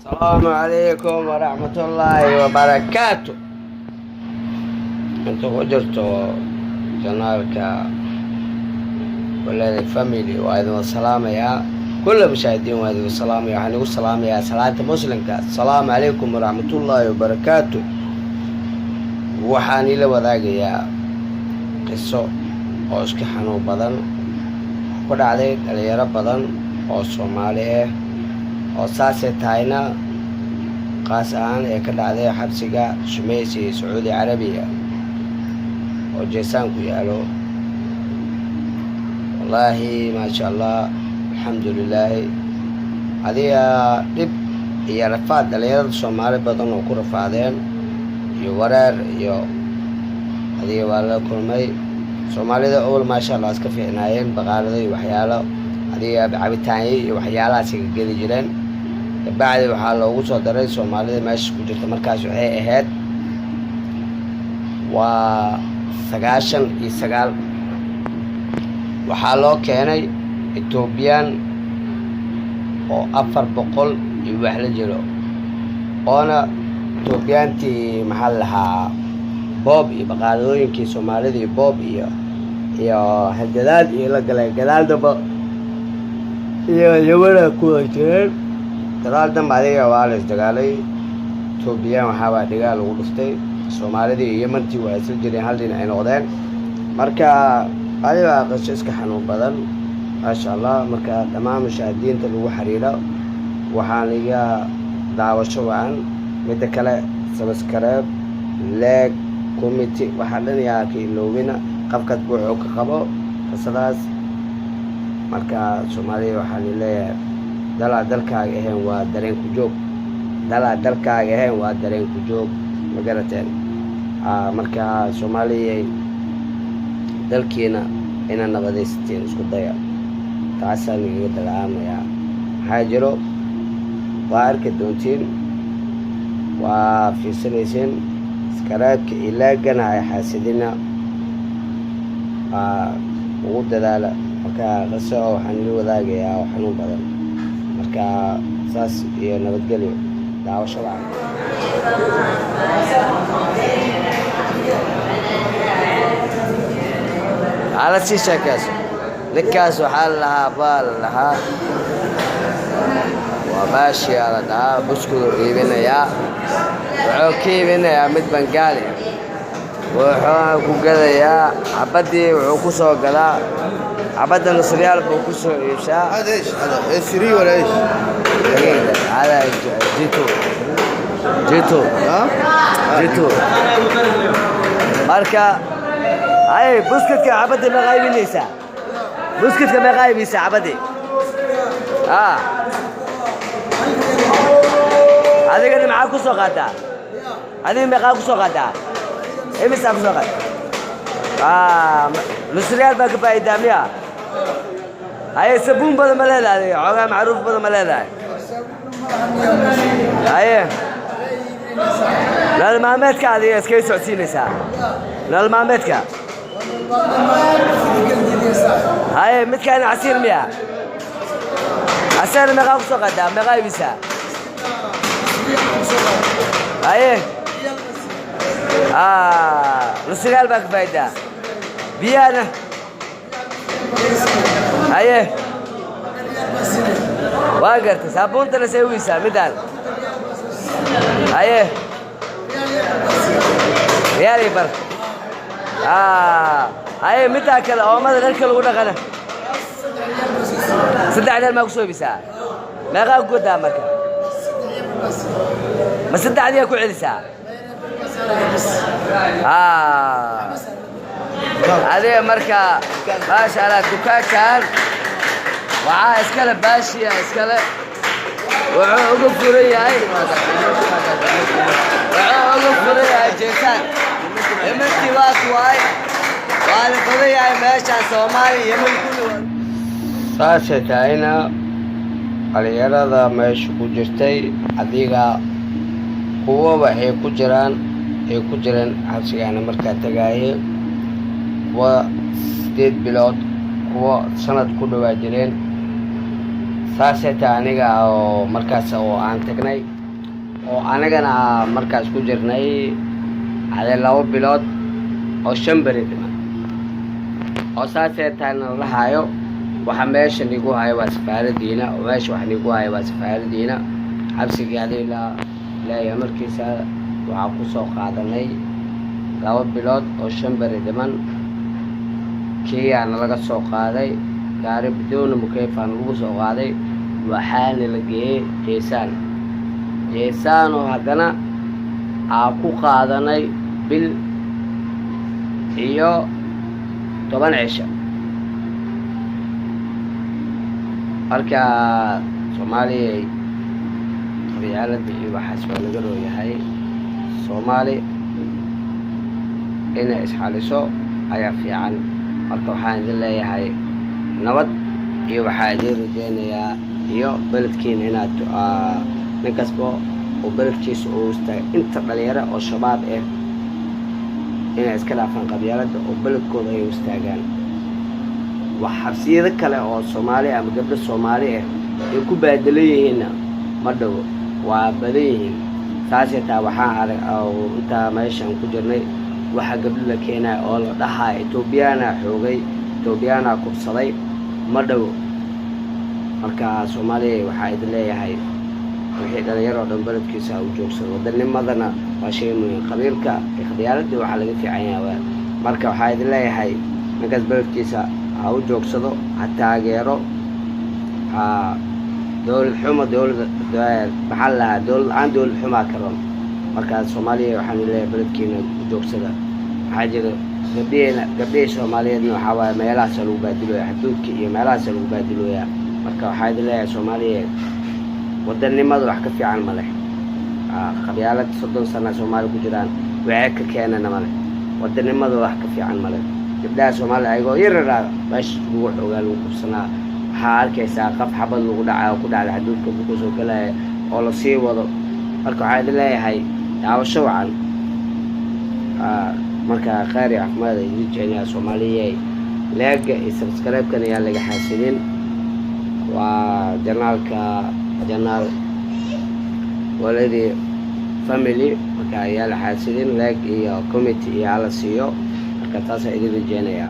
السلام عليكم ورحمة الله وبركاته. انتو وجرتوا جنالك ولادي فاميلي وهذا السلام يا كل المشاهدين وهذا السلام يا حنو السلام يا صلاة مسلمك. السلام عليكم ورحمة الله وبركاته. وحاني لوذاق يا قصة اوسك حنو بدن قد عليك اليرا بدن او صومالي oo saasay tahayna qaas ahaan ee ka dhacday xabsiga Shumeysi ee Sacuudi Carabiya oo jeesaan ku yaalo. Wallahi ma sha Allah alxamdulillah adiga dib iyo rafaad dhalinyarada Soomaali badan oo ku rafaadeen iyo wareer iyo adiga waa la kulmay. Soomaalida awal ma sha Allah iska fiicnaayeen baqaalada iyo waxyaalo adiga cabitaan iyo waxyaalahaas ay geli jireen. بعد waxaa loogu soo daray Soomaalida meesha ku jirta markaas waxay ahayd waa 99 waxaa loo keenay Ethiopian oo 400 iyo wax la jiro oona Ethiopiantii maxaa lahaa Bob iyo baqaalooyinkii Soomaalida iyo Bob iyo hadalaad iyo la galay gadaaldaba iyo yawada ku jireen. dagaal dambe adiga waa la isdagaalay. Ethiopian waxaa baa dagaal lagu dhuftay. Soomaalida iyo Yementii waa isla jireen hal dhinac ay noqdeen. Marka adiga qasas iska xanuun badan ma sha Allah. marka dhammaan mushahadiinta lagu xiriiro waxaan iga daawasho waan mid kale subscribe like comment waxa dhan yaa ka iloobina qafkad buuxo ka qabo qasadaas. marka Soomaaliya waxaan leeyahay dalkaaga ahayn waa dareen ku joog. dalkaaga ahayn waa dareen ku joog ma garateen. marka Soomaaliya dalkeena ina nabadaysateen isku daya taasaan iga dalaamaya. maxaa jiro waa arki doontiin waa fiirsanayseen iskaraadka ilaagana ay xaasidina ugu dadaala. marka qasa waxaan ila wadaagayaa oo xanuun badan. marka saas iyo nabadgelyo daawasho wacan. على سيشا كاس نكاس وحال لها بال لها وماشي على ده بسكو يبينا يا وعوكي بينا يا مد بنقالي وحوكو كذا يا عبدي وعوكوسو كذا عبد نص ريال بوكوسو يشاء. هذا ايش؟ هذا سري ولا ايش؟ هذا جيتو ها؟ جيتو ماركا هاي بسكت عبدي ما غايب ليسا بسكت ما غايب ليسا عبدي هذا قال معاكو سوقاتا هذه معاكو سوقاتا ايه مسافر سوقات نص ريال باقي باي دامية. هاي سبون بدل ملل هذه عقا معروف بدل ملل هاي لا المامتك هذه اسكي سعودين ساعة لا المامتك هاي متكان عسير مياه عسير مغاق سوقاتا مغايب ساعة هاي نص ريال باقي باي دا بيانا هاي واقرت صابون ترى سوي سا مدال هاي ريالي بر هاي متى كذا او ما ذكر ولا غنا صدق على المقصود بساعة ما غاب قدامك ما صدق عليك وعلي ساعة هذه مركا ما شاء الله دكان كان وعا اسكاله باشيه اسكاله وعوق فريه هاي وعوق فريه جيسان يمتي واس واي وانا فريه هاي ماشي Soomaali يمن كله saasaytaayna dhalinyarada meesha ku jirtay adiga kuwa waxay ku jiraan xabsigaana markaa tagaayay kuwa 8 bilood kuwa sanad ku dhawaa jireen saasay tahay aniga oo markaas oo aan tagnay oo anagana markaas ku jirnay ade 2 bilood oo 5 beri dhiman oo saasay tahay la hayo waxa meesha nigu hayo waa safaaradiina oo meesha wax nigu hayo waa safaaradiina xabsiga ilaa markiisa waxaa ku soo qaadanay 2 bilood oo 5 beri dhiman kiyaana laga soo qaaday gaari bidoona mukayfaan lagu soo qaaday waxaana la geeyay jeesaan oo haddana aan ku qaadanay bil iyo 10 cisho marka Soomaaliya qabyaaladda iyo waxaas waa laga rooyahay Soomaali inay isxaliso ayaa fiican marka waxaan idin leeyahay nabad iyo waxaa idin rajaynayaa iyo beledkiina inaad nin kasba oo beledkiisa uu istaagay inta dhalinyaro oo shabaab inay iska dhaafaan qabyaaladda oo beledkooda ay u istaagaan wax xabsiyada kale oo Soomaali ama gabdho Soomaali ay ku baadalayihiin ma dhawo waa badan yihiin saasay taa waxaan arag oo inta meeshan ku jirnay waxa gabdho la keenay oo la dhahay Ethiopiana kursaday ma dhawo marka Soomaaliya waxa ay leeyahay wixii dhalinyaro dhan beledkiisa u joogsado wadanimadana waa shay muhiim qabiilka iyo qabyaaladda waxa laga fiican yahay marka waxa ay leeyahay ninkaas beledkiisa ha u joogsado ha taageero dowlad xumo dowlad xumo karoon marka Soomaaliya waxaan leeyahay beledkiina u joogsada waxa jira gabdhaha Soomaaliyeedna waxa waa meelahaas lagu baadilooyaa xuduudka iyo meelahaas lagu baadilooyaa marka waxa ay leeyahay Soomaaliya wadanimada wax ka fiican ma leh qabyaalad 30 sano Soomaali ku jiraan waxay ka keenana ma leh wadanimada wax ka fiican ma leh gabdhaha Soomaali ayagoo yararaa bash ugu xogaan ugu kubsanaa waxaa arkaysaa qaf xabad lagu dhacayo ku dhacay xuduudka ku soo galay oo la sii wado marka waxa ay leeyahay daawasho wacan marka qaari caafimaad ay jeenaya Soomaaliya leega iyo subscribe-kan ayaa laga xasilin waa janaal waladi family marka ayaa la xasilin leeg iyo committee iyo ala siiyo marka taas ay idin jeenaya